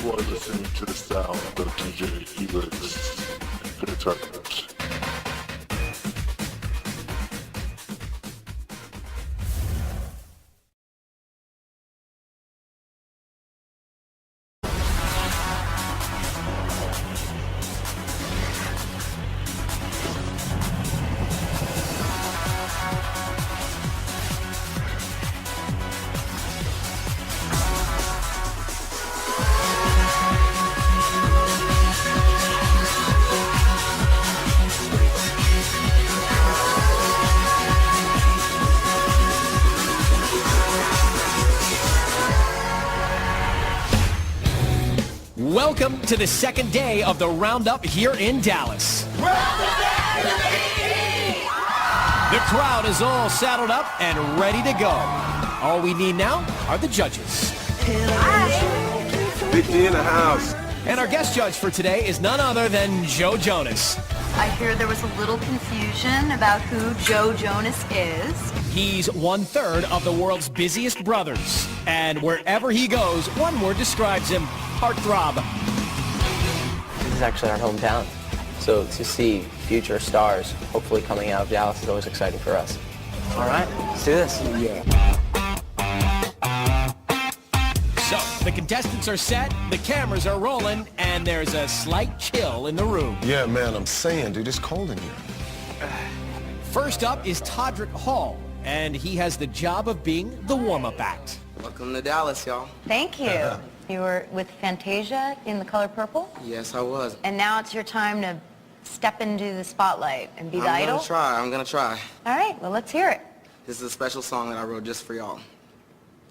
You are listening to the sound of DJ Elix and the Tuckers. Welcome to the second day of the Roundup here in Dallas. The crowd is all saddled up and ready to go. All we need now are the judges. Big D in the house. And our guest judge for today is none other than Joe Jonas. I hear there was a little confusion about who Joe Jonas is. He's 1/3 of the world's busiest brothers. And wherever he goes, one word describes him: heartthrob. This is actually our hometown. So to see future stars hopefully coming out of Dallas is always exciting for us. All right, let's do this. So, the contestants are set, the cameras are rolling, and there's a slight chill in the room. Yeah, man, I'm saying, dude, it's cold in here. First up is Todrick Hall, and he has the job of being the warm-up act. Welcome to Dallas, y'all. Thank you. You were with Fantasia in The Color Purple, Yes, I was. and now it's your time to step into the spotlight and be the idol. I'm gonna try. All right, well, let's hear it. This is a special song that I wrote just for y'all.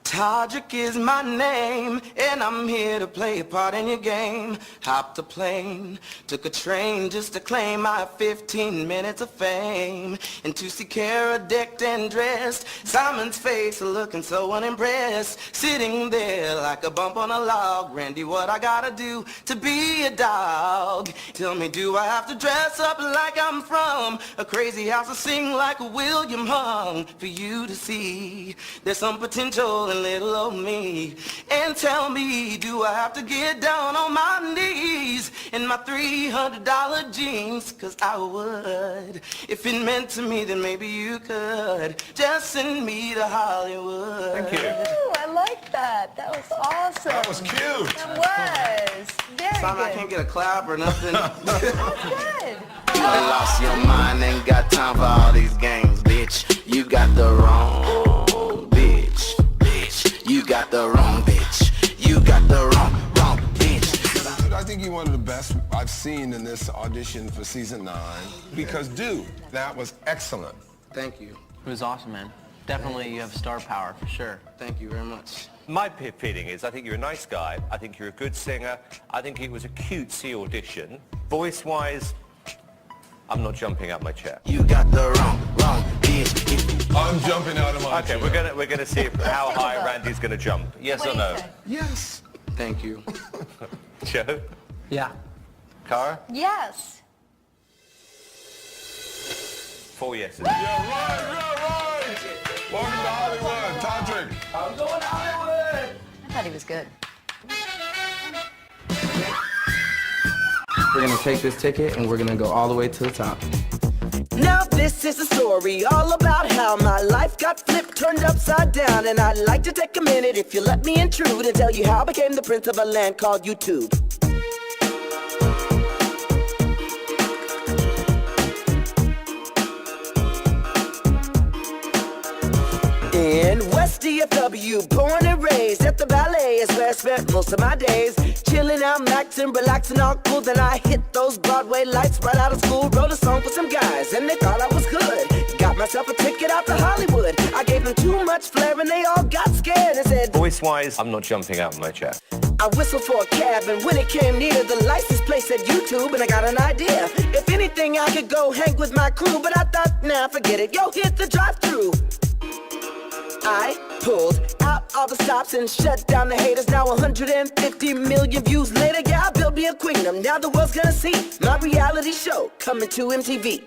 Todrick is my name, and I'm here to play a part in your game. Hopped a plane, took a train just to claim my 15 minutes of fame. And to see Cara decked and dressed, Simon's face looking so unimpressed. Sitting there like a bump on a log. Randy, what I gotta do to be a dog? Tell me, do I have to dress up like I'm from a crazy house or sing like a William Hung for you to see? There's some potential in little old me. And tell me, do I have to get down on my knees in my $300 jeans? Cause I would. If it meant to me, then maybe you could just send me to Hollywood. Thank you. Ooh, I like that. That was awesome. That was cute. That was. Very Simon, I good. can't get a clap or nothing. That's good. You lost your mind, ain't got time for all these games, bitch. You got the wrong bitch. You got the wrong bitch. You got the wrong bitch. Dude, I think you're one of the best I've seen in this audition for season 9. Because, dude, that was excellent. Thank you. It was awesome, man. Definitely you have star power for sure. Thank you very much. My feeling is I think you're a nice guy. I think you're a good singer. I think it was a cutesy audition. Voice-wise, I'm not jumping out my chair. You got the wrong bitch. I'm jumping out of my Okay, chair. we're gonna see how high Randy's gonna jump. Yes What or do you no? say? Yes. Thank you. Joe? Yeah. Cara? Yes. 4 yeses. Yeah, right. Welcome to Hollywood, Todrick. I'm going Hollywood. I thought he was good. We're gonna take this ticket and we're gonna go all the way to the top. Now this is a story all about how my life got flipped, turned upside down. And I'd like to take a minute, if you let me intrude, and tell you how I became the prince of a land called YouTube. In West DFW, born and raised at the ballet is where I spent most of my days. Chilling out, maxing, relaxing, all cool. Then I hit those Broadway lights right out of school. Wrote a song for some guys and they thought I was good. Got myself a ticket out to Hollywood. I gave them too much flair and they all got scared and said, Voice-wise, I'm not jumping out of my chair. I whistled for a cab, and when it came near, the license plate said YouTube, and I got an idea. If anything, I could go hang with my crew, but I thought, nah, forget it. Yo, hit the drive-thru. I pulled out all the stops and shut down the haters. Now 150 million views later, yeah, I built me a kingdom. Now the world's gonna see my reality show coming to MTV.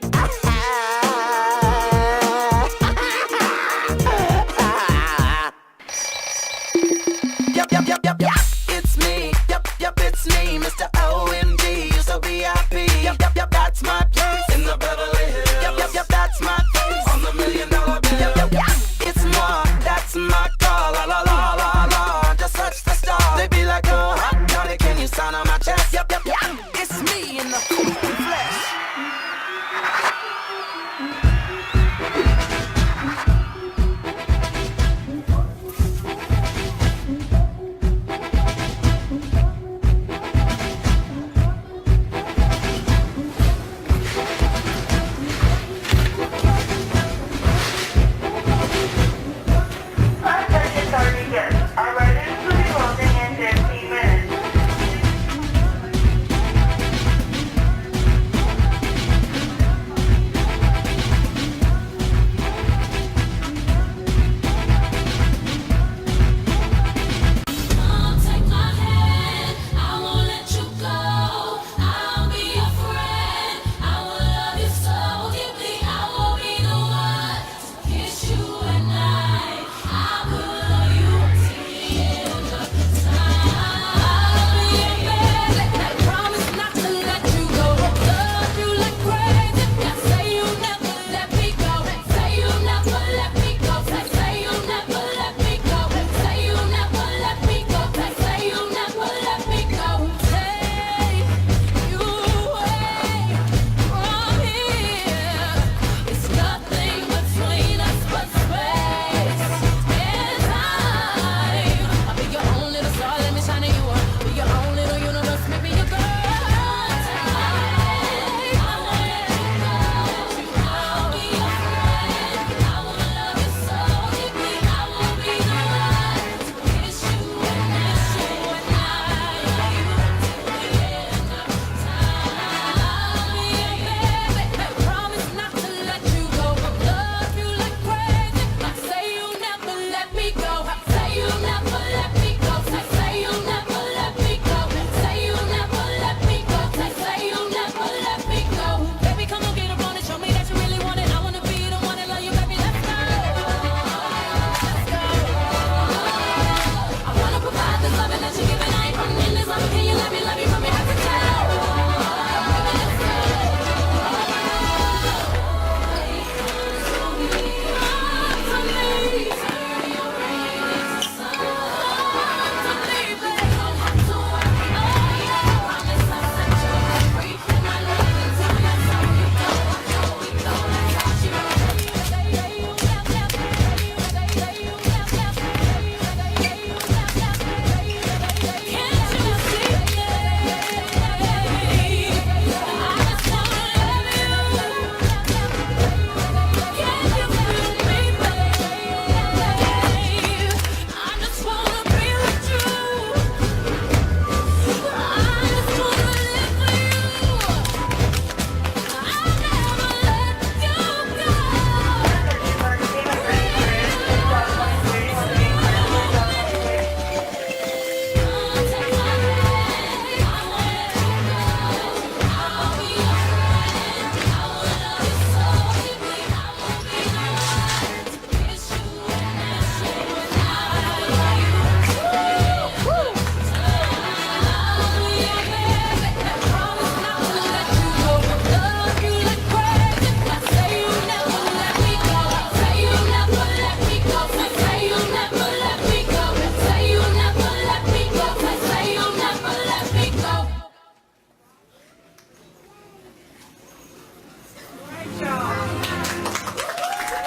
Yep, it's me. Yep, sunshine on my chest. Yep, it's me in the flesh.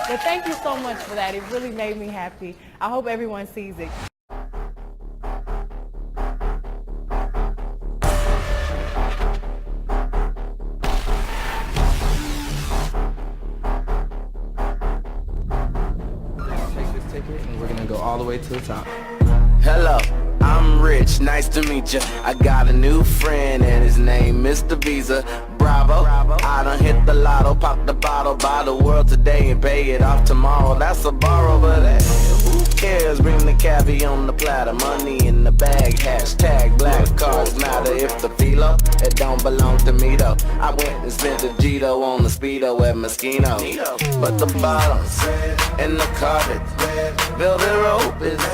But thank you so much for that. It really made me happy. I hope everyone sees it. Take this ticket and we're gonna go all the way to the top. Hello, I'm Rich, nice to meet ya. I got a new friend and his name Mr. Visa. Bravo, I done hit the lotto, pop the bottle, buy the world today and pay it off tomorrow. That's a borrow, but who cares? Bring the cabbie on the platter, money in the bag, hashtag black cards matter. If the filo, it don't belong to me though. I went and spent a Gito on the Speedo at Moschino. But the bottoms and the carpet, velvet ropes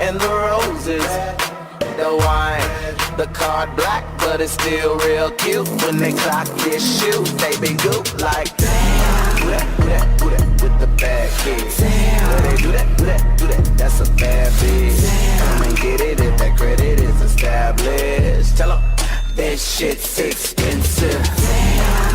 and the roses, the wine, the card black, but it's still real cute. When they clock this shoe, they be goop like damn. Do that with the bad kids. Damn. They do that, that's a bad bitch. Come and get it if that credit is established. Tell 'em. shit's expensive.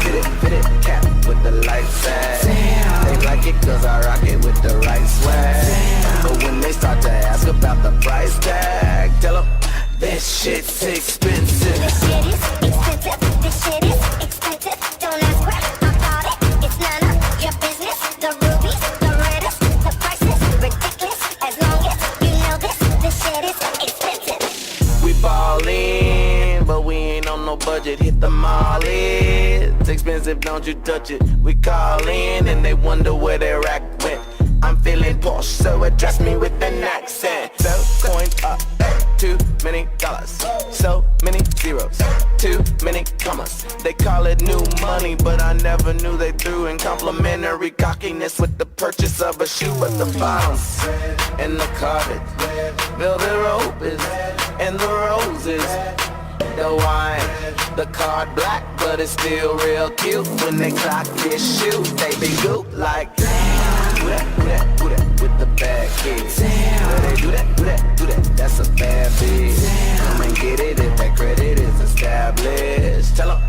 Fit it, cap with the lights at. They like it cause I rock it with the right swag. But when they start to ask about the price tag, tell them that shit's expensive. This shit is expensive. This shit is expensive. Don't ask where I got it. It's none of your business. The rubies, the reddest, the price is ridiculous. As long as you know this shit is expensive. We ballin', but we ain't on no budget. Hit the mall, it's expensive, don't you touch it. We call in and they wonder where their rack went. I'm feeling posh, so address me with an accent. So coins up, too many dollars, so many zeros, too many commas. They call it new money, but I never knew they threw in complimentary cockiness with the purchase of a shoe. But the bounce and the carpet, velvet ropes and the roses, the wine, the card black, but it's still real cute. When they clock this shoe, they be goop like do that with the bad kids. Do that, that's a bad bitch. Come and get it if that credit is established. Tell them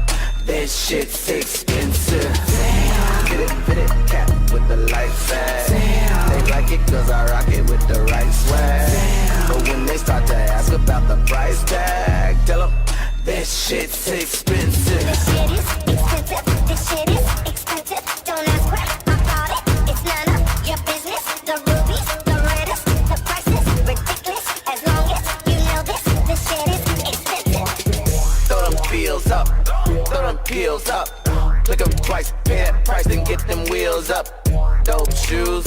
this shit's expensive. Fit it, cap with the lights at. They like it cause I rock it with the right swag. But when they start to ask about the price tag, tell them this shit's expensive. This shit is expensive. This shit is expensive. Don't ask where I got it. It's none of your business. The rubies, the reddest, the price is ridiculous. As long as you know this shit is expensive. Throw them bills up, throw them pills up. Click them twice, pay that price and get them wheels up. Dope shoes,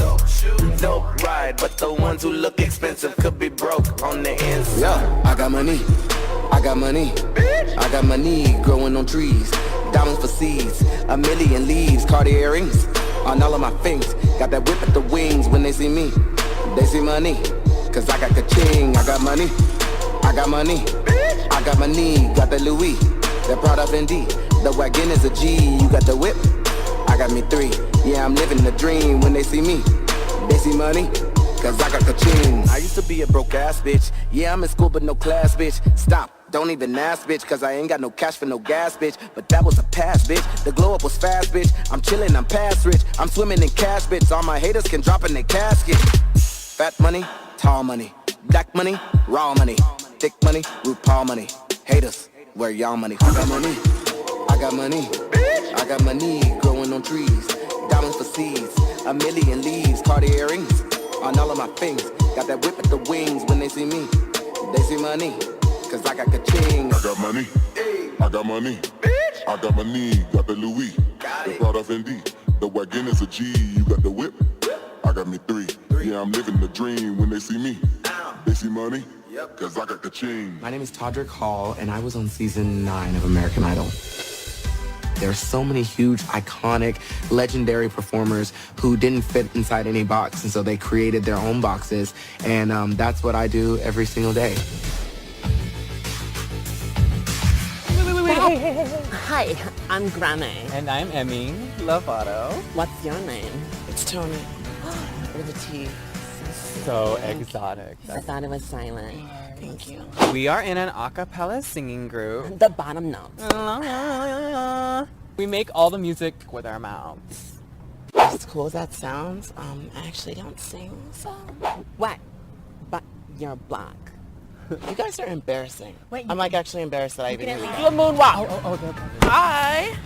dope ride, but the ones who look expensive could be broke on the inside. Yeah, I got money, I got money, I got money growing on trees. Diamonds for seeds, a million leaves, Cartier earrings on all of my fingers. Got that whip at the wings. When they see me, they see money, cause I got the ching. I got money, I got money, I got money. Got the Louis, that Prada Fendi, the wagon is a G. You got the whip, I got me 3. Yeah, I'm living the dream. When they see me, they see money, cause I got the ching. I used to be a broke ass bitch. Yeah, I'm in school but no class, bitch. Stop, don't even ask, bitch, cause I ain't got no cash for no gas, bitch. But that was a pass, bitch. The glow up was fast, bitch. I'm chillin', I'm past rich. I'm swimming in cash, bitch. All my haters can drop in their casket. Fat money, tall money. Black money, raw money. Thick money, RuPaul money. Haters, where y'all money? I got money, I got money, I got money growing on trees. Diamonds for seeds, a million leaves. Cartier earrings on all of my fingers. Got that whip at the wings. When they see me, they see money, cause I got ka-ching. I got money, I got money, I got money. Got the Louis, the Prada Fendi, the wagon is a G. You got the whip, I got me 3. Yeah, I'm living the dream. When they see me, they see money, cause I got ka-ching. My name is Todrick Hall, and I was on season 9 of American Idol. There are so many huge, iconic, legendary performers who didn't fit inside any box, and so they created their own boxes, and that's what I do every single day. Hi, I'm Grammy. And I'm Emmy Lovato. What's your name? It's Tony. With a T. So exotic. I thought it was silent. Thank you. We are in an a cappella singing group. The bottom notes. We make all the music with our mouths. As cool as that sounds, I actually don't sing, so... What? But you're black. You guys are embarrassing. Wait, I'm like actually embarrassed that I even... Do a moonwalk. Hi.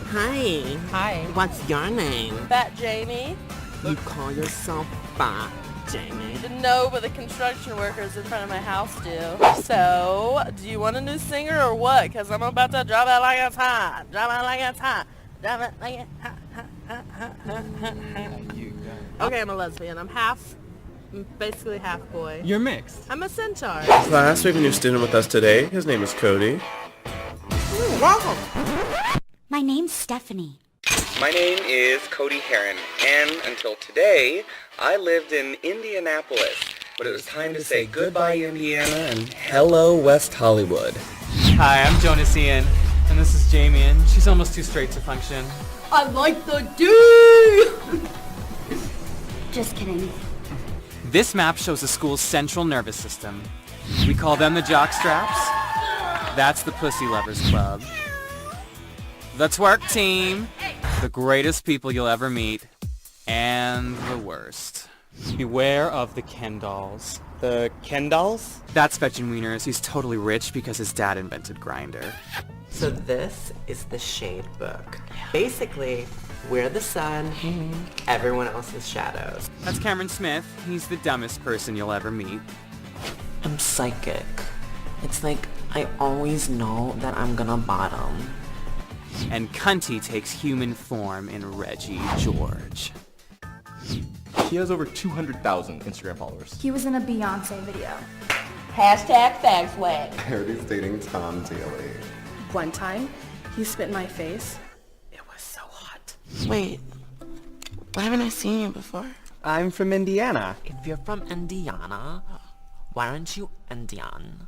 Hi. Hi. What's your name? Fat Jamie. You call yourself Fat Jamie? No, but the construction workers in front of my house do. So, do you want a new singer or what? Because I'm about to drop it like it's hot. Drop it like it's hot. Drop it like it's hot. Okay, I'm a lesbian. I'm basically half boy. You're mixed. I'm a centaur. Class, we have a new student with us today. His name is Cody. Welcome. My name's Stephanie. My name is Cody Heron, and until today, I lived in Indianapolis. But it was time to say goodbye, Indiana, and hello, West Hollywood. Hi, I'm Jonas Ian, and this is Jamian. She's almost too straight to function. I like the D! Just kidding. This map shows the school's central nervous system. We call them the jock straps. That's the Pussy Lovers Club. The twerk team. The greatest people you'll ever meet. And the worst. Beware of the Ken dolls. The Ken dolls? That's Fetchin' Wieners. He's totally rich because his dad invented Grindr. So this is the shade book. Basically, we're the sun, everyone else is shadows. That's Cameron Smith. He's the dumbest person you'll ever meet. I'm psychic. It's like I always know that I'm gonna bottom. And Cunty takes human form in Reggie George. He has over 200,000 Instagram followers. He was in a Beyonce video. Hashtag fags wag. I heard he's dating Tom Daly. One time, he spit in my face. It was so hot. Wait, why haven't I seen you before? I'm from Indiana. If you're from Indiana, why aren't you Indian?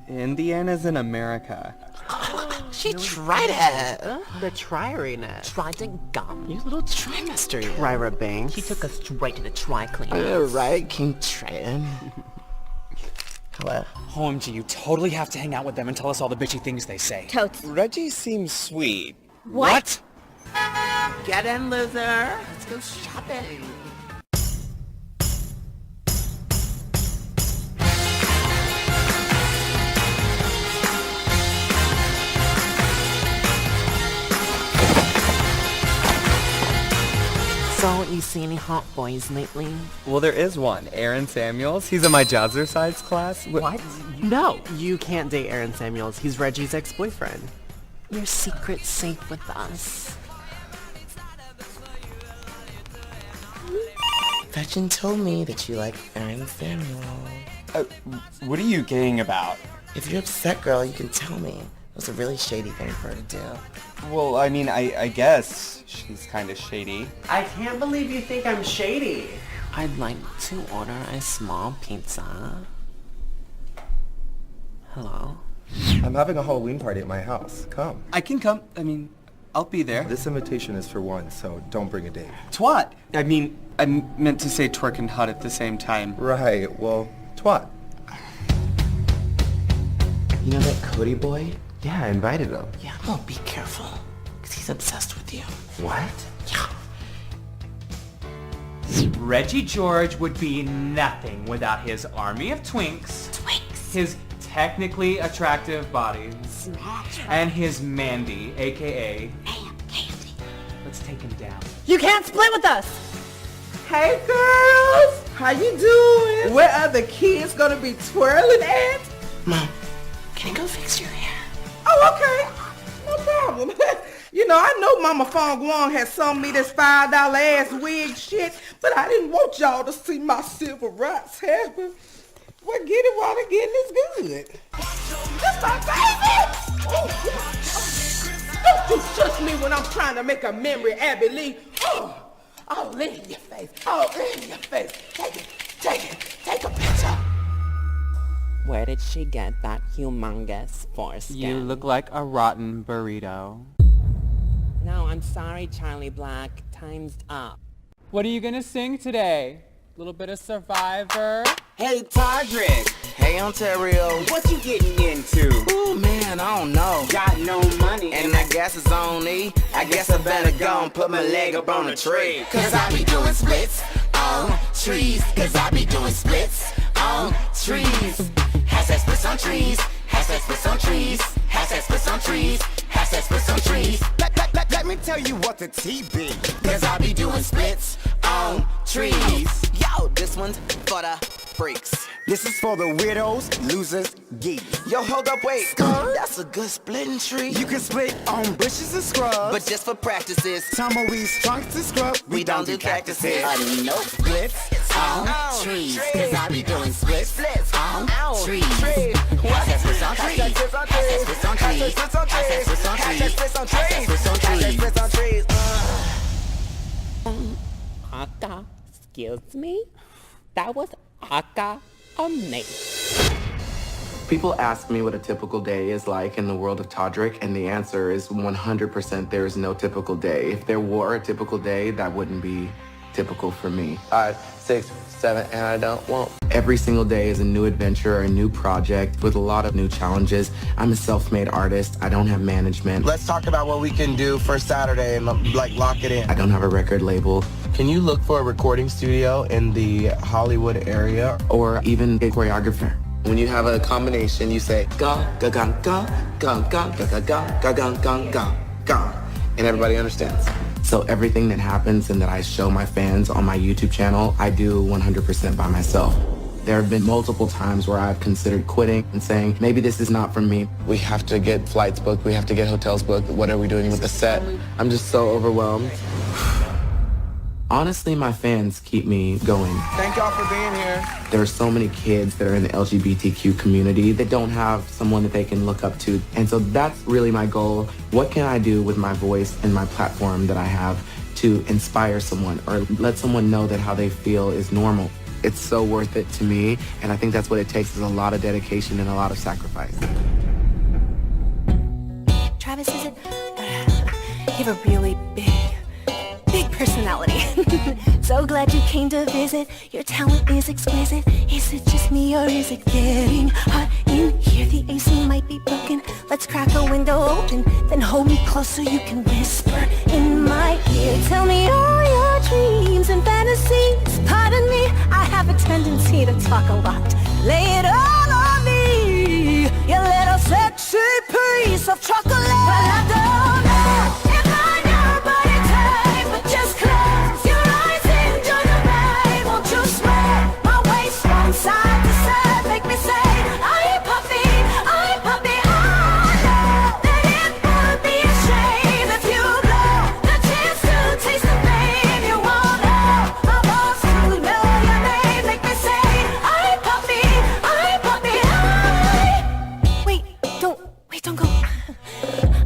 Indiana's in America. She tried it. They're trying it. Tried to gum. You little trimester. Ryra Banks. He took us straight to the try cleaner. Yeah, right. Keep trying. Hello. OMG, you totally have to hang out with them and tell us all the bitchy things they say. Totes. Reggie seems sweet. What? Get in, loser. Let's go shopping. So, you see any hot boys lately? Well, there is one. Aaron Samuels. He's in my Jazzercise class. What? No, you can't date Aaron Samuels. He's Reggie's ex-boyfriend. Your secret's safe with us. Fetchin told me that you like Aaron Samuel. What are you gaying about? If you're upset, girl, you can tell me. It was a really shady thing for her to do. Well, I mean, I guess she's kind of shady. I can't believe you think I'm shady. I'd like to order a small pizza. Hello? I'm having a Halloween party at my house. Come. I can come. I mean, I'll be there. This invitation is for one, so don't bring a date. Twat! I mean, I meant to say twerk and hot at the same time. Right, well, twat. You know that Cody boy? Yeah, I invited him. Yeah, well, be careful, because he's obsessed with you. What? Yeah. Reggie George would be nothing without his army of twinks. His technically attractive bodies. And his Mandy, a.k.a. Candy. Let's take him down. You can't split with us. Hey girls, how you doing? Where are the kids gonna be twirling at? Mom, can you go fix your hair? Oh, okay. No problem. You know, I know Mama Fong Guang had sold me this $5 ass wig shit, but I didn't want y'all to see my silver rights hair. But well, get it while the getting is good. That's my baby! Don't you touch me when I'm trying to make a memory, Abby Lee. Oh, lean in your face. Oh, lean in your face. Take a picture. Where did she get that humongous foreskin? You look like a rotten burrito. No, I'm sorry, Charlie Black. Time's up. What are you gonna sing today? A little bit of Survivor? Hey, Todrick. Hey, Ontario. What you getting into? Ooh, man, I don't know. Got no money. And I guess it's on E. I guess I better go and put my leg up on a tree. Cause I be doing splits on trees. Cause I be doing splits on trees. Hashtag splits on trees. Hashtag splits on trees. Hashtag splits on trees. Hashtag splits on trees. Let me tell you what the T be. Cause I be doing splits on trees. Yo, this one's for the freaks. This is for the widows, losers, geeks. Yo, hold up, wait. That's a good splitting tree. You can split on bushes and scrubs, but just for practices. Tumbleweeds, trunks, and scrubs. We don't do cactuses. No splits on trees. Cause I be doing splits on trees. Hashtag splits on trees. Hashtag splits on trees. Hashtag splits on trees. Hashtag splits on trees. Hashtag splits on trees. Aka, excuse me? That was Aka amazing. People ask me what a typical day is like in the world of Todrick, and the answer is 100% there is no typical day. If there were a typical day, that wouldn't be typical for me. 5, 6, 7, and I don't want. Every single day is a new adventure, a new project with a lot of new challenges. I'm a self-made artist. I don't have management. Let's talk about what we can do for Saturday and like lock it in. I don't have a record label. Can you look for a recording studio in the Hollywood area? Or even a choreographer. When you have a combination, you say ga ga ga ga ga ga ga ga ga ga ga ga ga, and everybody understands. So everything that happens and that I show my fans on my YouTube channel, I do 100% by myself. There have been multiple times where I've considered quitting and saying, maybe this is not for me. We have to get flights booked. We have to get hotels booked. What are we doing with the set? I'm just so overwhelmed. Honestly, my fans keep me going. Thank y'all for being here. There are so many kids that are in the LGBTQ community that don't have someone that they can look up to. And so that's really my goal. What can I do with my voice and my platform that I have to inspire someone or let someone know that how they feel is normal? It's so worth it to me. And I think that's what it takes is a lot of dedication and a lot of sacrifice. Travis, is it? You have a really big personality. So glad you came to visit. Your talent is exquisite. Is it just me or is it getting hot in here? The AC might be broken. Let's crack a window open. Then hold me close so you can whisper in my ear. Tell me all your dreams and fantasies. Pardon me, I have a tendency to talk a lot. Lay it all on me, you little sexy piece of chocolate. Well, I don't know if I know, but it's time. But just close your eyes, enjoy the ride. Won't you sweat my waist from side to side? Make me say, I'm puppy, I'm puppy. I know that it would be a shame if you blow the chance to taste the pain. You won't know my boss to know your name. Make me say, I'm puppy, I'm puppy. Wait, don't go.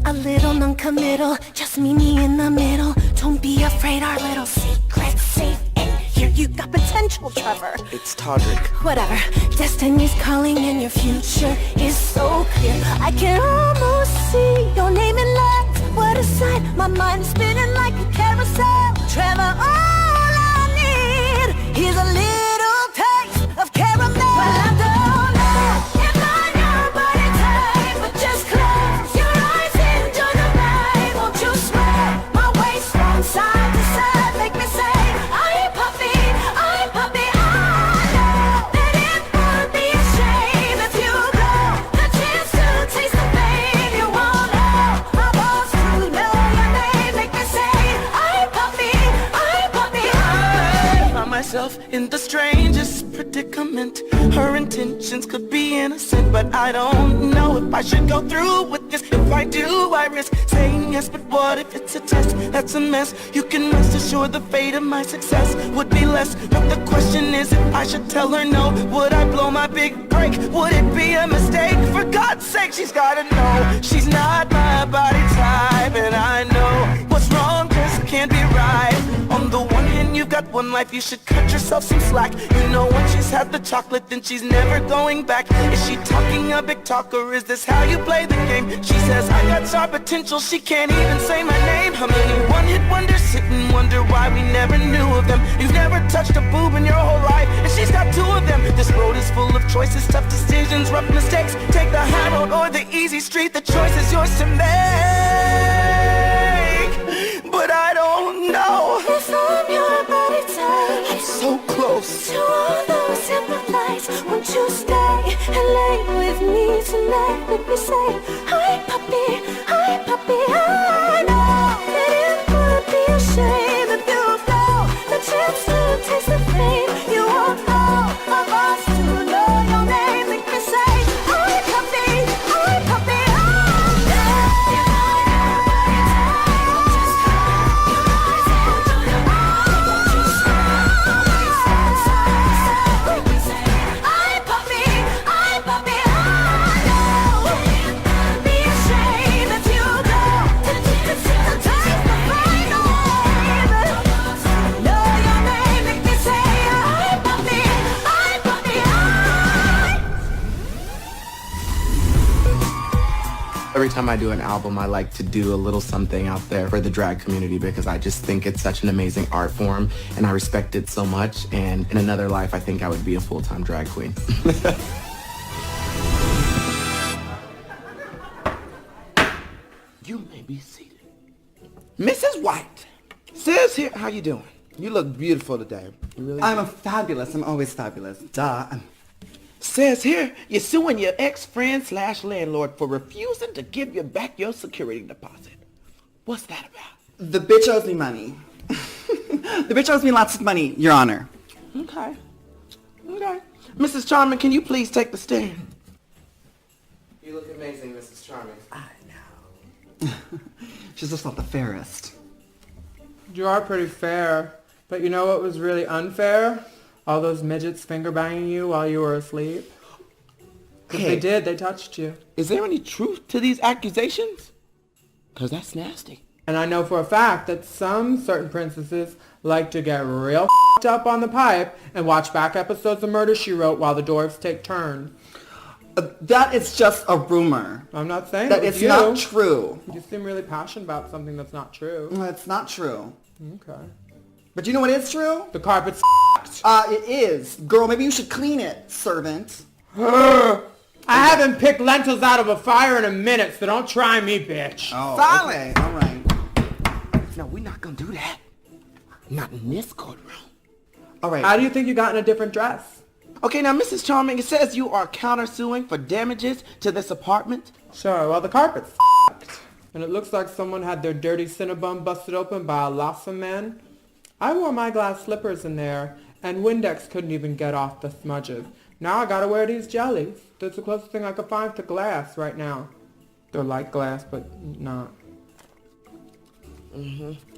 A little non-committal, just meet me in the middle. Don't be afraid, our little secret's safe in here. You got potential, Trevor. It's Todrick. Whatever, destiny's calling and your future is so clear. I can almost see your name in lights. What a sight, my mind is spinning like a carousel. Trevor, all I need is a little taste of caramel. Well, I don't know if I know, but it's time. But just close your eyes, enjoy the ride. Won't you sweat my waist from side to side? Make me say, I'm puppy, I'm puppy. I know that it would be a shame if you blow the chance to taste the pain. You won't know my boss to know your name. Make me say, I'm puppy, I'm puppy. I found myself in the strangest predicament. Her intentions could be innocent, but I don't know if I should go through with this. If I do, I risk saying yes, but what if it's a test? That's a mess. You can rest assured the fate of my success would be less. But the question is if I should tell her no. Would I blow my big break? Would it be a mistake? For God's sake, she's gotta know she's not my body type. And I know what's wrong just can't be right. On the one hand, you've got one life, you should cut yourself some slack. You know once she's had the chocolate, then she's never going back. Is she talking a big talk, or is this how you play the game? She says I got star potential, she can't even say my name. How many one-hit wonders sit and wonder why we never knew of them? You've never touched a boob in your whole life, and she's got two of them. This road is full of choices, tough decisions, rough mistakes. Take the high road or the easy street, the choice is yours to make. But I don't know if I'm your body type. I'm so close to all those simple lights. Won't you stay and lay with me tonight? Let me say, hi puppy, hi puppy. I know that it would be a shame if you blow the chance to taste the pain. You won't know my boss to know your name. Make me say, hi puppy, hi puppy. Every time I do an album, I like to do a little something out there for the drag community because I just think it's such an amazing art form and I respect it so much. And in another life, I think I would be a full-time drag queen. You may be seated. Mrs. White, says here, how you doing? You look beautiful today. You really I'm fabulous. I'm always fabulous. Duh. Says here, you're suing your ex-friend/landlord for refusing to give you back your security deposit. What's that about? The bitch owes me money. The bitch owes me lots of money, Your Honor. Okay. Okay. Mrs. Charming, can you please take the stand? You look amazing, Mrs. Charming. She's just not the fairest. You are pretty fair, but you know what was really unfair? All those midgets finger banging you while you were asleep. Because they did, they touched you. Is there any truth to these accusations? Because that's nasty. And I know for a fact that some certain princesses like to get real up on the pipe and watch back episodes of Murder, She Wrote while the dwarves take turns. That is just a rumor. I'm not saying that it's not true. You seem really passionate about something that's not true. It's not true. Okay. But you know what is true? The carpet's it is. Girl, maybe you should clean it, servant. I haven't picked lentils out of a fire in a minute, so don't try me, bitch. Oh, Silent. Okay. All right. No, we're not going to do that. Not in this courtroom. All right. How do you think you got in a different dress? Okay, now, Mrs. Charming, it says you are countersuing for damages to this apartment. Sure, well, the carpet's and it looks like someone had their dirty Cinnabon busted open by a lossome man. I wore my glass slippers in there, and Windex couldn't even get off the smudges. Now I gotta wear these jellies. That's the closest thing I could find to glass right now. They're like glass, but not.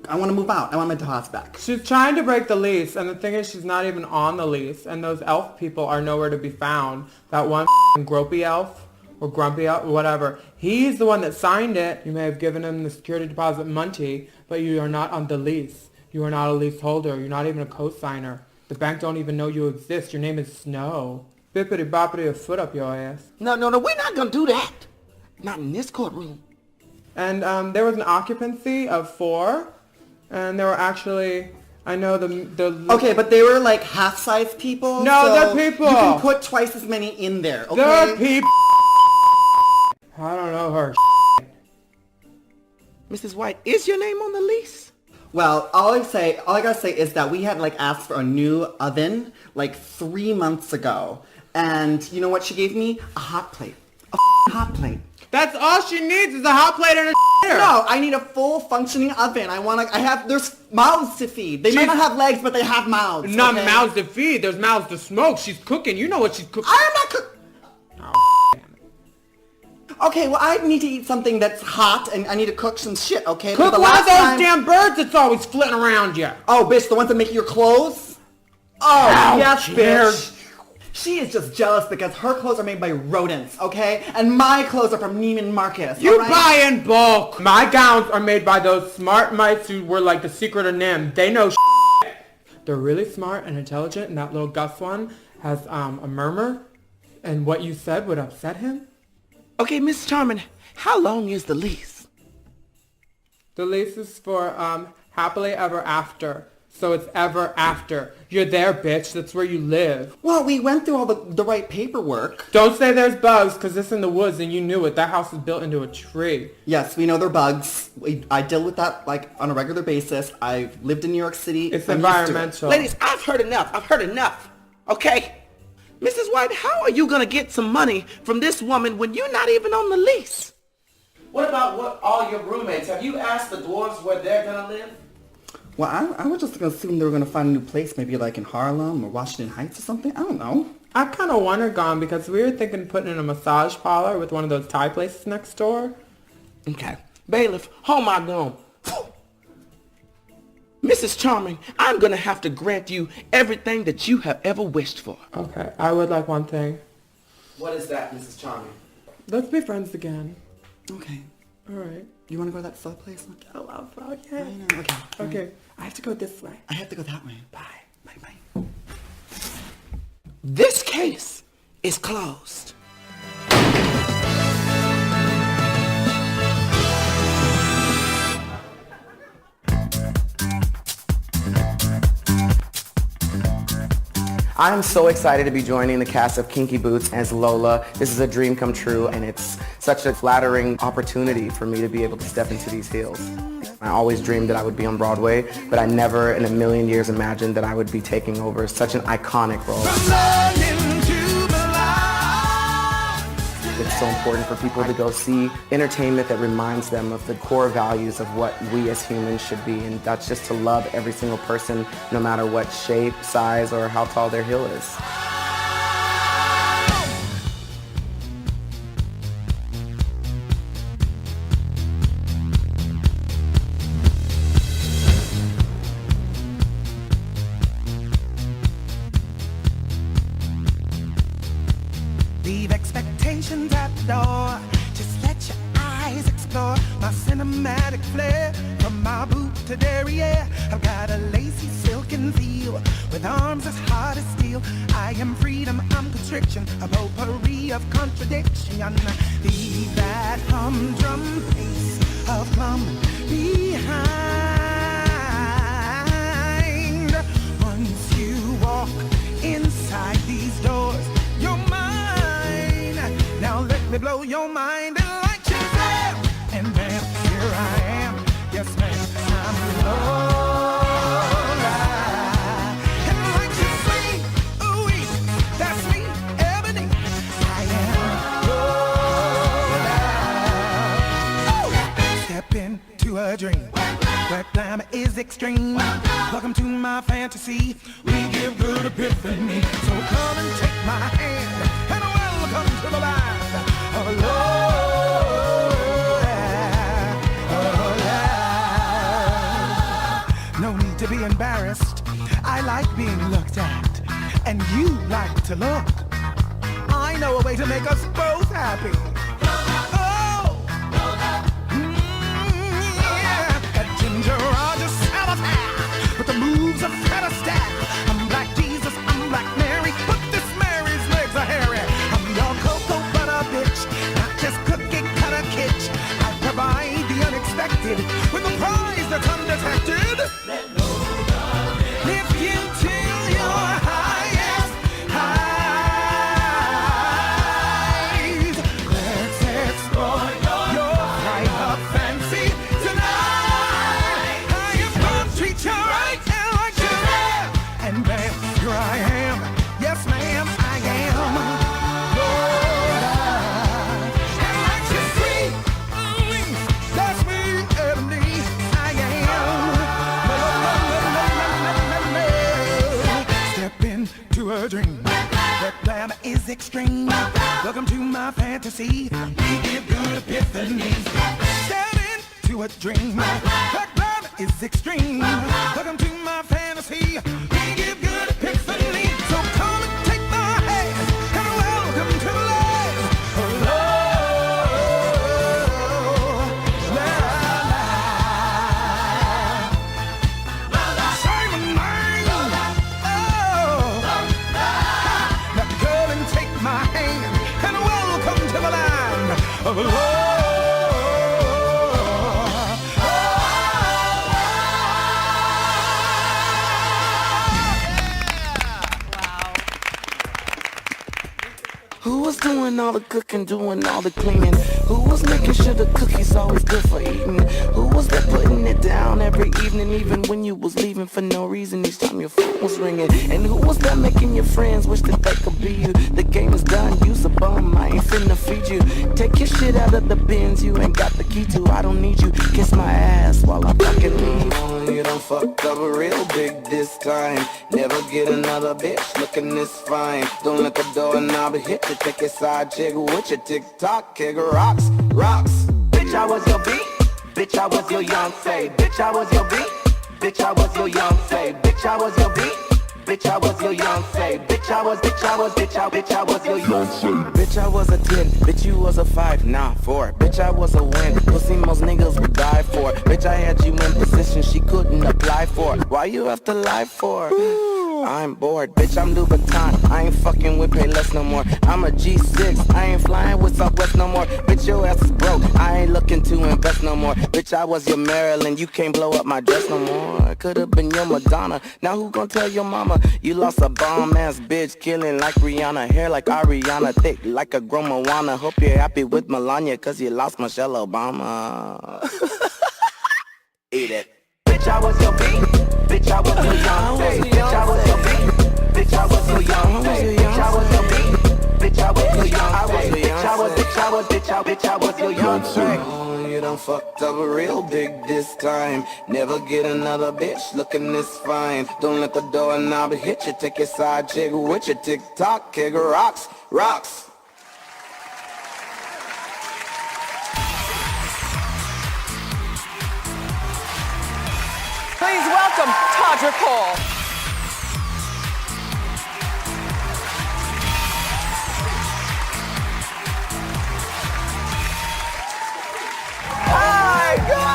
I want to move out. I want my deposit back. She's trying to break the lease, and the thing is she's not even on the lease, and those elf people are nowhere to be found. That one gropey elf, or grumpy elf, or whatever, he's the one that signed it. You may have given him the security deposit money, but you are not on the lease. You are not a leaseholder. You're not even a co-signer. The bank don't even know you exist. Your name is Snow. Bippity boppity a foot up your ass. No, we're not going to do that. Not in this courtroom. And there was an occupancy of 4, and there were actually, I know the Okay, but they were like half-size people. No, so they're people. You can put twice as many in there. Okay? They're people. I don't know her. Mrs. White, is your name on the lease? Well, all I gotta say is that we had like asked for a new oven like 3 months ago, and you know what she gave me? A hot plate. A hot plate. That's all she needs is a hot plate and a No, I need a full functioning oven. There's mouths to feed. They might not have legs, but they have mouths. Not okay? mouths to feed. There's mouths to smoke. She's cooking. You know what she's cooking. I am not cooking. Okay, well, I need to eat something that's hot, and I need to cook some shit, okay? Cook one of those damn birds that's always flitting around you. Oh, bitch, the ones that make your clothes? Oh, yes, bitch. She is just jealous because her clothes are made by rodents, okay? And my clothes are from Neiman Marcus. You right? buy in bulk. My gowns are made by those smart mice who were like the Secret of Nim. They know shit. They're really smart and intelligent, and that little Gus one has a murmur, and what you said would upset him. Okay, Miss Charming, how long is the lease? The lease is for happily ever after. So it's ever after. You're there, bitch. That's where you live. Well, we went through all the right paperwork. Don't say there's bugs, because it's in the woods, and you knew it. That house is built into a tree. Yes, we know there are bugs. I deal with that, like, on a regular basis. I've lived in New York City. It's I'm environmental. Ladies, I've heard enough. Okay? Mrs. White, how are you going to get some money from this woman when you're not even on the lease? What about all your roommates? Have you asked the dwarves where they're gonna live? Well, I was just going to assume they were going to find a new place, maybe like in Harlem or Washington Heights or something. I don't know. I kind of want her gone because we were thinking putting in a massage parlor with one of those Thai places next door. Okay. Bailiff, hold my gun. Mrs. Charming, I'm going to have to grant you everything that you have ever wished for. Okay, I would like one thing. What is that, Mrs. Charming? Let's be friends again. Okay. All right. You want to go to that sub place? I love her. Yeah. I know. Okay. Okay. I have to go this way. I have to go that way. Bye. Bye. This case is closed. I'm so excited to be joining the cast of Kinky Boots as Lola. This is a dream come true, and it's such a flattering opportunity for me to be able to step into these heels. I always dreamed that I would be on Broadway, but I never in a million years imagined that I would be taking over such an iconic role. It's so important for people to go see entertainment that reminds them of the core values of what we as humans should be, and that's just to love every single person, no matter what shape, size, or how tall their heel is. Leave expectations at the door. Just let your eyes explore my cinematic flair. From my boot to derriere, I've got a lacy silken feel with arms as hard as steel. I am freedom, I'm constriction, a potpourri of contradiction. Leave that humdrum pace of plumb behind. Once you walk inside these doors, you're mine. Now let me blow your mind and light you down. And then here I am. Yes, ma'am, I'm Lola. And like you sweet, ooh, that's me, ebony. I am Lola. Step into a dream where glamour is extreme. Welcome to my fantasy. We give good epiphany. So come and take my hand and welcome to the land of Lola. No need to be embarrassed. I like being looked at, and you like to look. I know a way to make us both happy. With the moves of Fred Astaire. I'm Black Jesus, I'm Black Mary, but this Mary's legs are hairy. I'm your cocoa butter bitch, not just cookie cutter kitsch. I provide the unexpected with a prize that's undetected. Lift you to your highest highs. Let's explore your flight of fancy tonight. I am gonna treat you right. And bam, here I am. Yes, ma'am, I am Lola. And like you sweet, that's me, ebony. I am Lola. Step into a dream where glamour is extreme. Welcome to my fantasy. We give good epiphany. Step into a dream where glamour is extreme. Welcome to my fantasy. We give good epiphany. So come and take my hand and welcome to the land of Lola. Say my name. Now come and take my hand and welcome to the land of Lola. Who was doing all the cooking, doing all the cleaning? Who was making sure the cookies always good for eating? Who was there putting it down every evening, even when you was leaving for no reason each time your phone was ringing? And who was there making your friends wish that they could be you? The game is done, you's a bum, I ain't finna feed you. Take your shit out of the bins, you ain't got the key to. I don't need you, kiss my ass while I fucking leave. You done fucked up real big this time. Never get another bitch looking this fine. Don't let the doorknob hit to take your side chick with your TikTok kick. Rocks, rocks. Bitch, I was your beat. Bitch, I was your young fade. Bitch, I was your beat. Bitch, I was your young fade. Bitch, I was your beat. Bitch, I was your young fade. Bitch, I was your young fade. Bitch, I was a 10. Bitch, you was a 5. Nah, 4. Bitch, I was a win. Pussy most niggas would die for. Bitch, I had you in position she couldn't apply for. Why you have to lie for? I'm bored, bitch, I'm Louboutin. I ain't fucking with Payless no more. I'm a G6, I ain't flying with Southwest no more. Bitch, your ass is broke, I ain't looking to invest no more. Bitch, I was your Marilyn, you can't blow up my dress no more. Could've been your Madonna, now who gon' tell your mama? You lost a bomb-ass bitch, killing like Rihanna. Hair like Ariana, thick like a grown Moana. Hope you're happy with Melania, cause you lost Michelle Obama. Eat it. Bitch, I was your beat. Bitch, I was your young. Bitch, I was your beat. Bitch, I was your young. Bitch, I was your beat. Bitch, I was your young. Bitch, I was your young. Oh, you done fucked up real big this time. Never get another bitch looking this fine. Don't let the doorknob hit you. Take your side chick with your TikTok kick rocks. Please welcome Todrick Hall. Hi, go!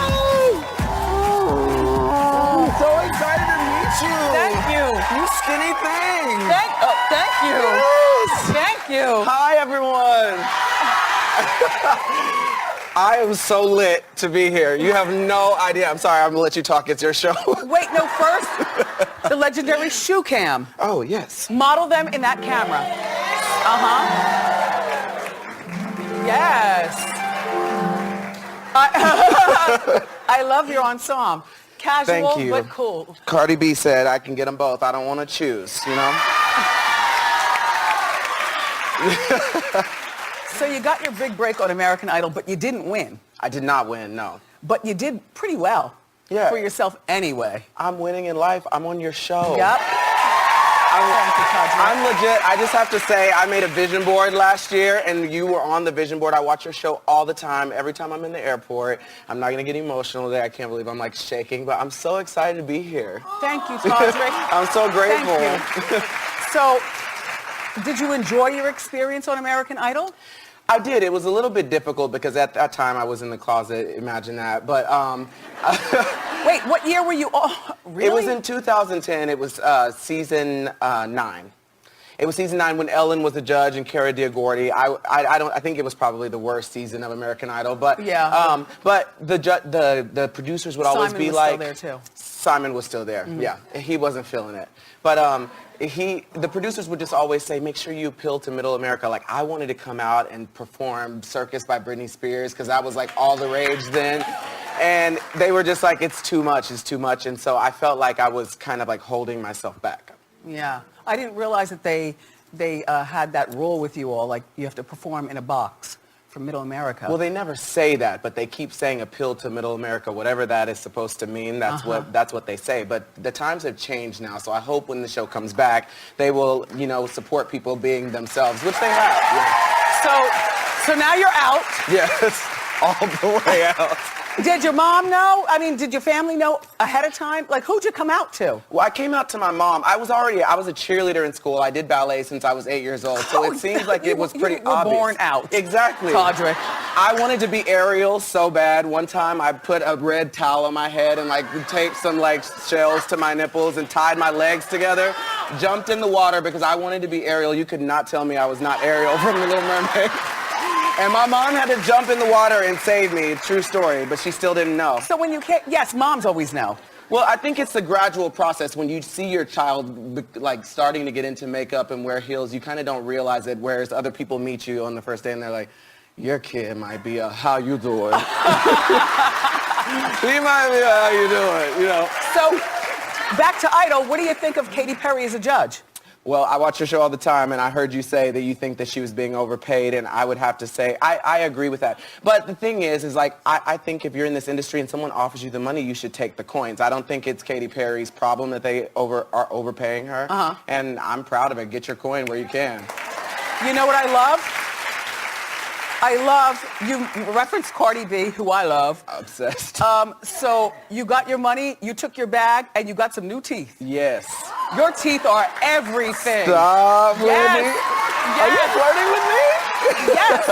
I'm so excited to meet you. Thank you. You skinny thing. Thank you. Yes. Thank you. Hi, everyone. I am so lit to be here. You have no idea. I'm sorry, I'm gonna let you talk. It's your show. Wait, no, first, the legendary shoe cam. Oh, yes. Model them in that camera. Yes. I love your ensemble. Casual, Thank you. but cool. Cardi B said I can get them both. I don't want to choose, you know? So you got your big break on American Idol, but you didn't win. I did not win, no. But you did pretty well for yourself anyway. I'm winning in life. I'm on your show. Yep. I'm legit. I just have to say, I made a vision board last year, and you were on the vision board. I watch your show all the time. Every time I'm in the airport, I'm not going to get emotional today. I can't believe I'm like shaking, but I'm so excited to be here. Thank you, Todrick. I'm so grateful. Thank you. So, did you enjoy your experience on American Idol? I did. It was a little bit difficult because at that time I was in the closet. Imagine that. But wait, what year were you? Oh, really? It was in 2010. It was season 9. It was season 9 when Ellen was the judge and Cara Diagordi. I think it was probably the worst season of American Idol. But yeah. But the producers would always be like. Simon was still there too. Simon was still there. Mm-hmm. Yeah, he wasn't feeling it. But the producers would just always say, make sure you appeal to middle America. Like, I wanted to come out and perform Circus by Britney Spears because that was like all the rage then. And they were just like, it's too much. And so I felt like I was kind of like holding myself back. Yeah. I didn't realize that they had that rule with you all, like you have to perform in a box for middle America. Well, they never say that, but they keep saying appeal to middle America, whatever that is supposed to mean. That's what they say. But the times have changed now, so I hope when the show comes back, they will, support people being themselves, which they have. Yeah. So now you're out. Yes, all the way out. Did your mom know? I mean, did your family know ahead of time? Like, who'd you come out to? Well, I came out to my mom. I was a cheerleader in school. I did ballet since I was 8 years old, so it seems like it was pretty obvious. You were born out. Exactly. Todrick. I wanted to be Ariel so bad. One time I put a red towel on my head and taped some shells to my nipples and tied my legs together, jumped in the water because I wanted to be Ariel. You could not tell me I was not Ariel from The Little Mermaid. And my mom had to jump in the water and save me. True story, but she still didn't know. So when you can't, yes, moms always know. Well, I think it's a gradual process. When you see your child starting to get into makeup and wear heels, you kind of don't realize it, whereas other people meet you on the first day and they're like, your kid might be a how you doing. He might be a how you doing, So, back to Idol, what do you think of Katy Perry as a judge? Well, I watch your show all the time, and I heard you say that you think that she was being overpaid, and I would have to say, I agree with that. But the thing is I think if you're in this industry and someone offers you the money, you should take the coins. I don't think it's Katy Perry's problem that they are overpaying her, and I'm proud of it. Get your coin where you can. You know what I love? You referenced Cardi B, who I love. Obsessed. So you got your money, you took your bag, and you got some new teeth. Yes. Your teeth are everything. Stop, yes. Are you flirting with me? Yes.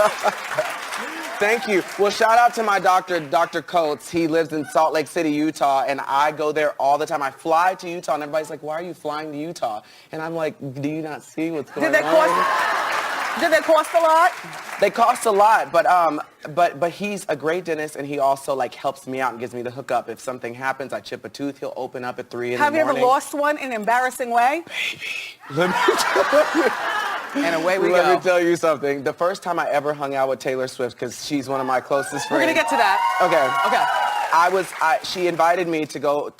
Thank you. Well, shout out to my doctor, Dr. Coates. He lives in Salt Lake City, Utah, and I go there all the time. I fly to Utah, and everybody's like, why are you flying to Utah? And I'm like, do you not see what's going on? Did they cost a lot? They cost a lot, but he's a great dentist, and he also like helps me out and gives me the hookup. If something happens, I chip a tooth, he'll open up at 3 in the morning. Have you ever lost one in an embarrassing way? Let me tell you. And away we go. Let me tell you something. The first time I ever hung out with Taylor Swift, because she's one of my closest friends. We're gonna get to that. Okay. She invited me to go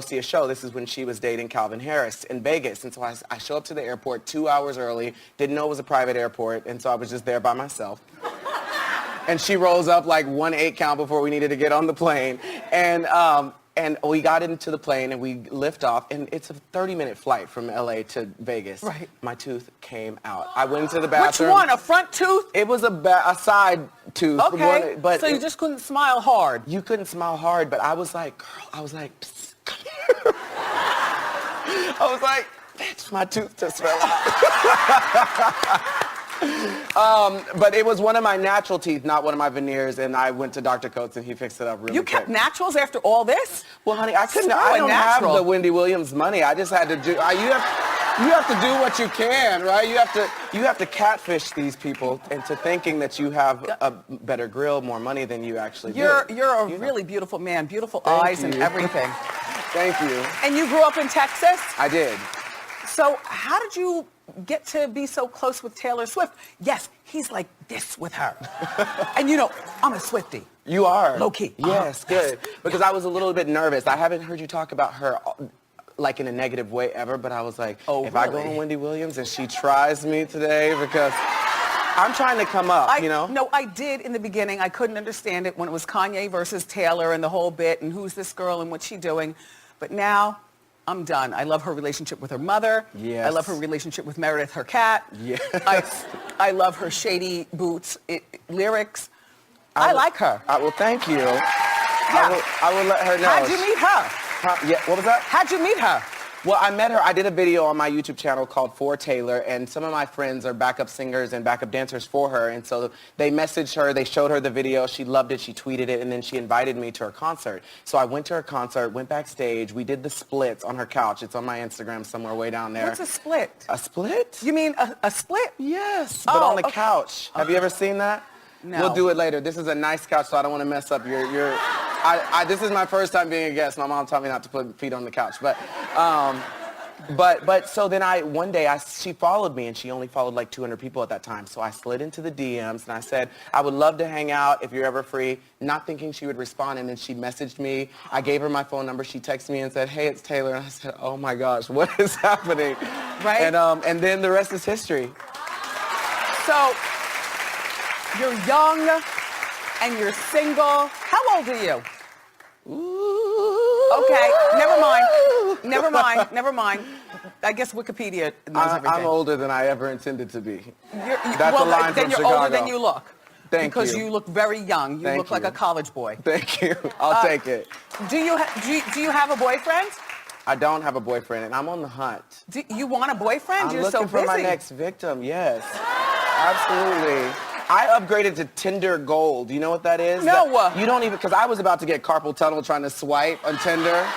see a show. This is when she was dating Calvin Harris in Vegas. And so I show up to the airport 2 hours early, didn't know it was a private airport, and so I was just there by myself. And she rolls up like 1 8 count before we needed to get on the plane. And we got into the plane and we lift off, and it's a 30-minute flight from LA to Vegas. Right. My tooth came out. I went into the bathroom. Which one? A front tooth? It was a side tooth. Okay. But so you just couldn't smile hard. You couldn't smile hard, but I was like, girl, psst, come here. I was like, bitch, my tooth just fell out. But it was one of my natural teeth, not one of my veneers, and I went to Dr. Coates and he fixed it up really quick. You kept naturals after all this? Well, honey, I don't have the Wendy Williams money. I just had to do, you have to do what you can, right? You have to catfish these people into thinking that you have a better grill, more money than you actually do. You're a really beautiful man, beautiful eyes and everything. Thank you. And you grew up in Texas? I did. So how did you get to be so close with Taylor Swift? Yes, he's like this with her. And you know, I'm a Swiftie. You are. Low key. Yes, good. Because I was a little bit nervous. I haven't heard you talk about her like in a negative way ever, but I was like, if I go on Wendy Williams and she tries me today, because I'm trying to come up, you know? No, I did in the beginning. I couldn't understand it when it was Kanye versus Taylor and the whole bit and who's this girl and what's she doing. But now I'm done. I love her relationship with her mother. Yes. I love her relationship with Meredith, her cat. Yes. I love her shady boots lyrics. I like her. Well, thank you. Yeah. I will let her know. How'd you meet her? Yeah, what was that? How'd you meet her? Well, I met her. I did a video on my YouTube channel called For Taylor, and some of my friends are backup singers and backup dancers for her, and so they messaged her, they showed her the video, she loved it, she tweeted it, and then she invited me to her concert. So I went to her concert, went backstage, we did the splits on her couch. It's on my Instagram somewhere way down there. What's a split? A split? You mean a split? Yes, but on the couch. Have you ever seen that? No. We'll do it later. This is a nice couch, so I don't want to mess up your this is my first time being a guest. My mom taught me not to put feet on the couch, but so then one day she followed me, and she only followed like 200 people at that time. So I slid into the DMs and I said, I would love to hang out if you're ever free, not thinking she would respond. And then she messaged me. I gave her my phone number. She texted me and said, hey, it's Taylor. And I said, oh my gosh, what is happening? Right. And then the rest is history. So you're young and you're single. How old are you? Okay, never mind. I guess Wikipedia knows everything. I'm older than I ever intended to be. That's a line from you're Chicago. older than you look. Thank because you. You look very young. You look like a college boy. Thank you. I'll take it. Do you have a boyfriend? I don't have a boyfriend, and I'm on the hunt. Do you want a boyfriend? You're so busy. I'm looking for my next victim, yes. Absolutely. I upgraded to Tinder Gold. Do you know what that is? No. You don't even, because I was about to get carpal tunnel trying to swipe on Tinder.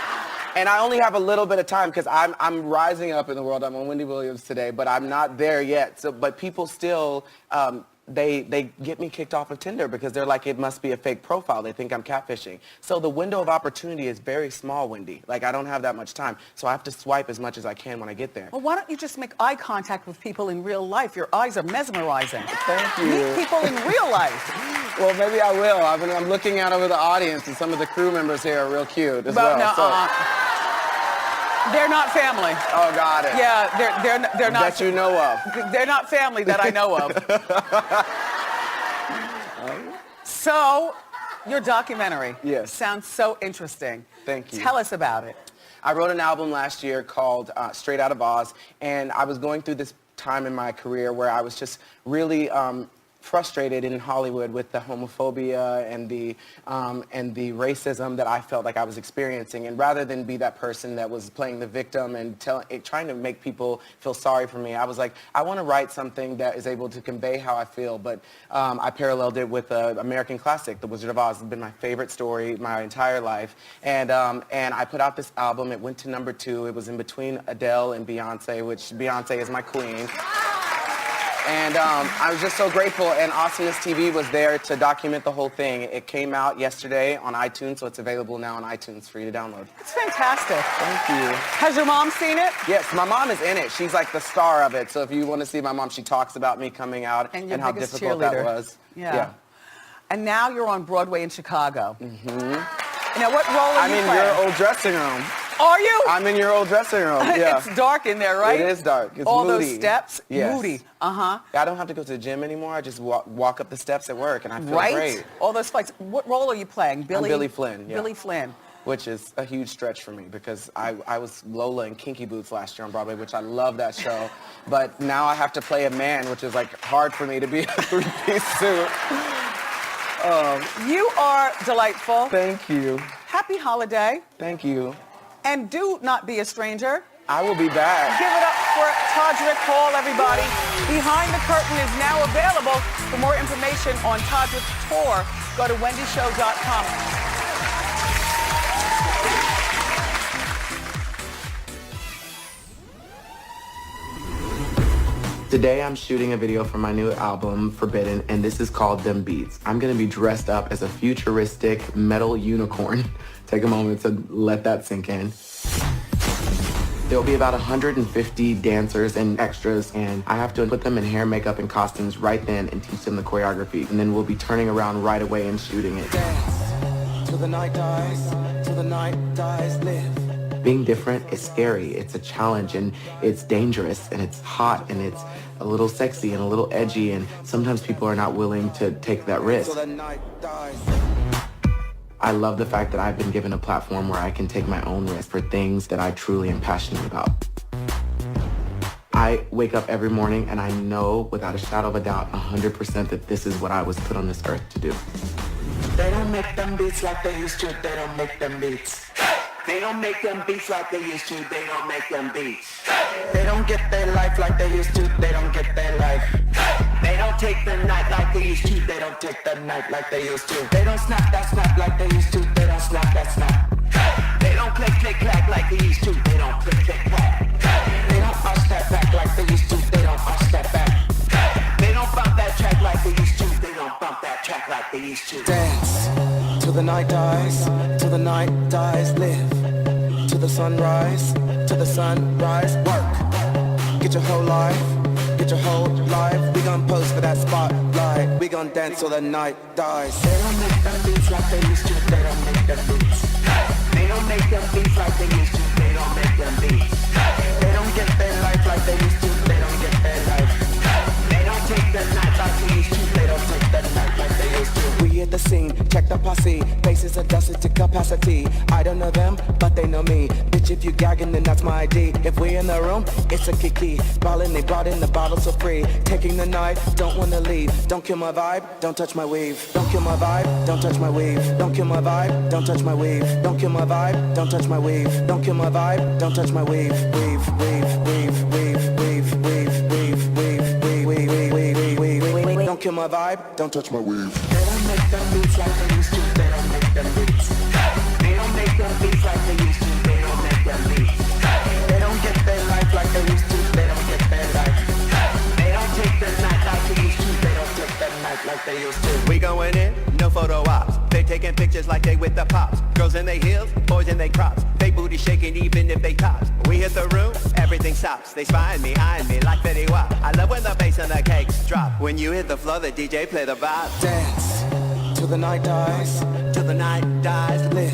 And I only have a little bit of time because I'm rising up in the world. I'm on Wendy Williams today, but I'm not there yet. So, but people still, they get me kicked off of Tinder because they're like, it must be a fake profile. They think I'm catfishing. So the window of opportunity is very small, Wendy. Like, I don't have that much time. So I have to swipe as much as I can when I get there. Well, why don't you just make eye contact with people in real life? Your eyes are mesmerizing. Thank you. Meet people in real life. Well, maybe I will. I'm looking out over the audience, and some of the crew members here are real cute as well. No, they're not family. Oh, got it. Yeah, they're not. That you know of. They're not family that I know of. So, your documentary. Yes. Sounds so interesting. Thank you. Tell us about it. I wrote an album last year called Straight Out of Oz, and I was going through this time in my career where I was just really frustrated in Hollywood with the homophobia and the racism that I felt like I was experiencing. And rather than be that person that was playing the victim and trying to make people feel sorry for me, I was like, I want to write something that is able to convey how I feel. But I paralleled it with an American classic, The Wizard of Oz. It's been my favorite story my entire life. And I put out this album. It went to #2. It was in between Adele and Beyonce, which Beyonce is my queen. And I was just so grateful, and Awesomeness TV was there to document the whole thing. It came out yesterday on iTunes, so it's available now on iTunes for you to download. It's fantastic. Thank you. Has your mom seen it? Yes, my mom is in it. She's like the star of it. So if you want to see my mom, she talks about me coming out and how difficult that was. Yeah. And now you're on Broadway in Chicago. Now, what role are you playing? I'm in your old dressing room. Are you? I'm in your old dressing room, yeah. It's dark in there, right? It is dark. It's all moody. Those steps? Yes. Moody. I don't have to go to the gym anymore. I just walk up the steps at work, and I feel great. All those fights. What role are you playing? Billy? I'm Billy Flynn, yeah. Billy Flynn. Which is a huge stretch for me because I was Lola in Kinky Boots last year on Broadway, which I love that show. But now I have to play a man, which is like hard for me to be in a three-piece suit. You are delightful. Thank you. Happy holiday. Thank you. And do not be a stranger. I will be back. Give it up for Todrick Hall, everybody. Behind the Curtain is now available. For more information on Todrick's tour, go to wendyshow.com. Today I'm shooting a video for my new album, Forbidden, and this is called Them Beats. I'm gonna be dressed up as a futuristic metal unicorn. Take a moment to let that sink in. There'll be about 150 dancers and extras, and I have to put them in hair, makeup, and costumes right then and teach them the choreography. And then we'll be turning around right away and shooting it. Dance till the night dies, till the night dies, live. Being different is scary. It's a challenge, and it's dangerous, and it's hot, and it's a little sexy and a little edgy, and sometimes people are not willing to take that risk. Till the night dies. I love the fact that I've been given a platform where I can take my own risk for things that I truly am passionate about. I wake up every morning and I know without a shadow of a doubt 100% that this is what I was put on this earth to do. They don't make them beats like they used to, they don't make them beats. They don't make them beats like they used to, they don't make them beats. They don't get their life like they used to, they don't get their life. They don't take the night like they used to, they don't take the night like they used to. They don't snap that snap like they used to, they don't snap that snap. They don't click click clack like they used to, they don't click click clack. They don't push that back like they used to, they don't push that back. They don't bump that track like they used to, they don't bump that track like they used to. Dance till the night dies, till the night dies, live. To the sunrise, work. Get your whole life, get your whole life. We gon' pose for that spotlight. We gon' dance till the night dies. They don't make them beats like they used to, they don't make them beats. They don't make them beats like they used to, they don't make them beats. They don't get their life like they used to, they don't get their life. They don't take the night like they used to, they don't take the night like they used to. We at the scene, check the posse, faces are dusted to capacity. I don't know them, but they know me. Bitch, if you gagging, then that's my ID. If we in the room, it's a kiki. Ballin', they brought in the bottles for free. Taking the night, don't wanna leave. Don't kill my vibe, don't touch my weave. Don't kill my vibe, don't touch my weave. Don't kill my vibe, don't touch my weave. Don't kill my vibe, don't touch my weave. Don't kill my vibe, don't touch my weave. Weave, weave, weave, weave, weave, weave, weave, weave, weave, weave, weave, weave, weave. Don't kill my vibe, don't touch my weave. They don't make them beats like they used to, they don't make them beats. They don't make them beats like they used to, they don't make them beats. They don't get their life like they used to, they don't get their life. They don't take the night like they used to, they don't take the night like they used to. We going in, no photo ops. They taking pictures like they with the pops. Girls in their heels, boys in their crops. They booty shaking even if they tops. We hit the room, everything stops. They spying me, eyeing me like Betty Wap. I love when the bass and the cakes drop. When you hit the floor, the DJ play the vibe. Dance till the night dies, till the night dies. Live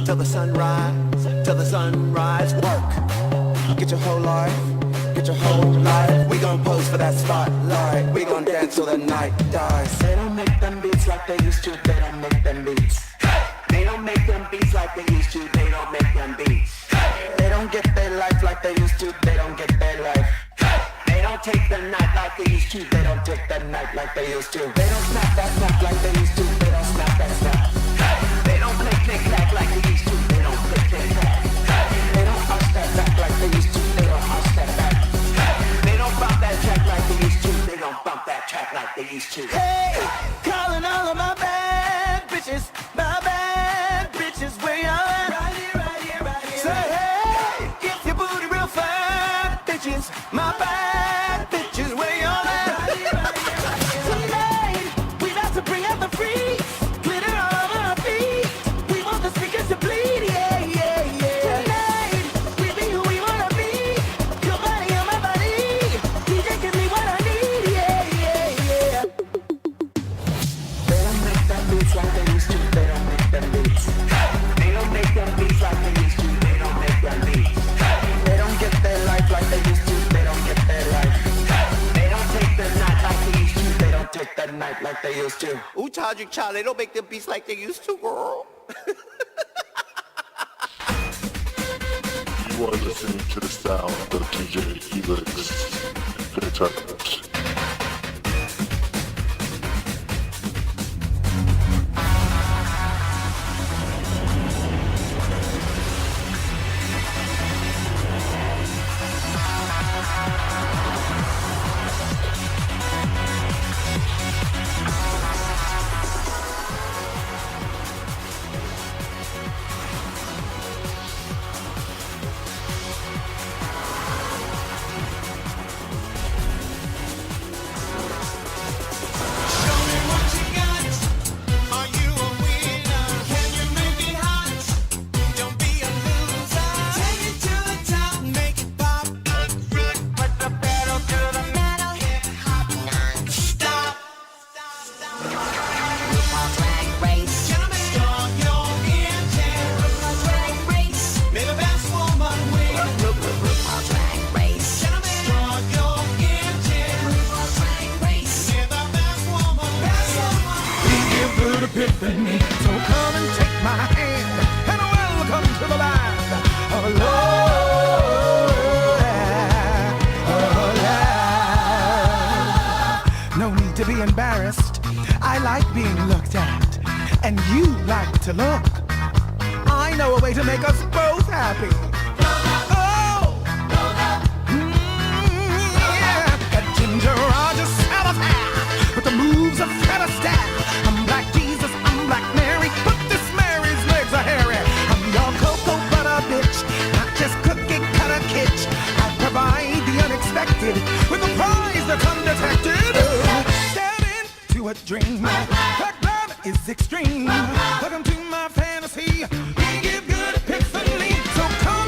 till the sunrise. Work. Get your whole life, get your whole life. We gon' pose for that spotlight. We gon' dance till the night dies. They don't make them beats like they used to, they don't make them beats. They don't make them beats like they used to, they don't make them beats. They don't get their life like they used to, they don't get their life. They don't take the night like they used to, they don't take the night night like they used to. They don't snap that snap like they used to. They don't snap that snap. They don't play click-clack like they used to. They don't play click-clack. They don't arch that back like they used to. They don't arch that back. They don't bump that track like they used to. They don't bump that track like they used to. Hey, calling all of my bad bitches, where y'all at? Right here, right here, right here. Say hey, if your booty real fine, bitches, my bad bitches, where y'all at? Right here, right here, right here. Tonight, we about to bring out the freaks, glitter all over our feet. We want the speakers to bleed, yeah, yeah, yeah. Tonight, we be who we wanna be. Your body on my body. DJ, give me what I need, yeah, yeah, yeah. They don't make them beats like they used to. They don't make them beats. They don't make them beats like they used to. They don't make them beats. They don't get their life like they used to. They don't get their life. They don't take the night like they used to. They don't take that night like they used to. Ooh, Todrick child, they don't make them beats like they used to, girl. You are listening to the sound of DJ Elix and the Tod-ru-men-story. Epiphany. So come and take my hand and welcome to the land of love. No need to be embarrassed. I like being looked at, and you like to look. I know a way to make us both happy. Oh, yeah. That Ginger Rogers Salazar with the moves of Fred Astaire. I'm Black Jesus, I'm Black Mary, but this Mary's legs are hairy. I'm your cocoa butter bitch, not just cookie cutter kitsch. I provide the unexpected with a prize that's undetected. Step into a dream, that love is extreme. Welcome to my fantasy, we give good epiphany. So come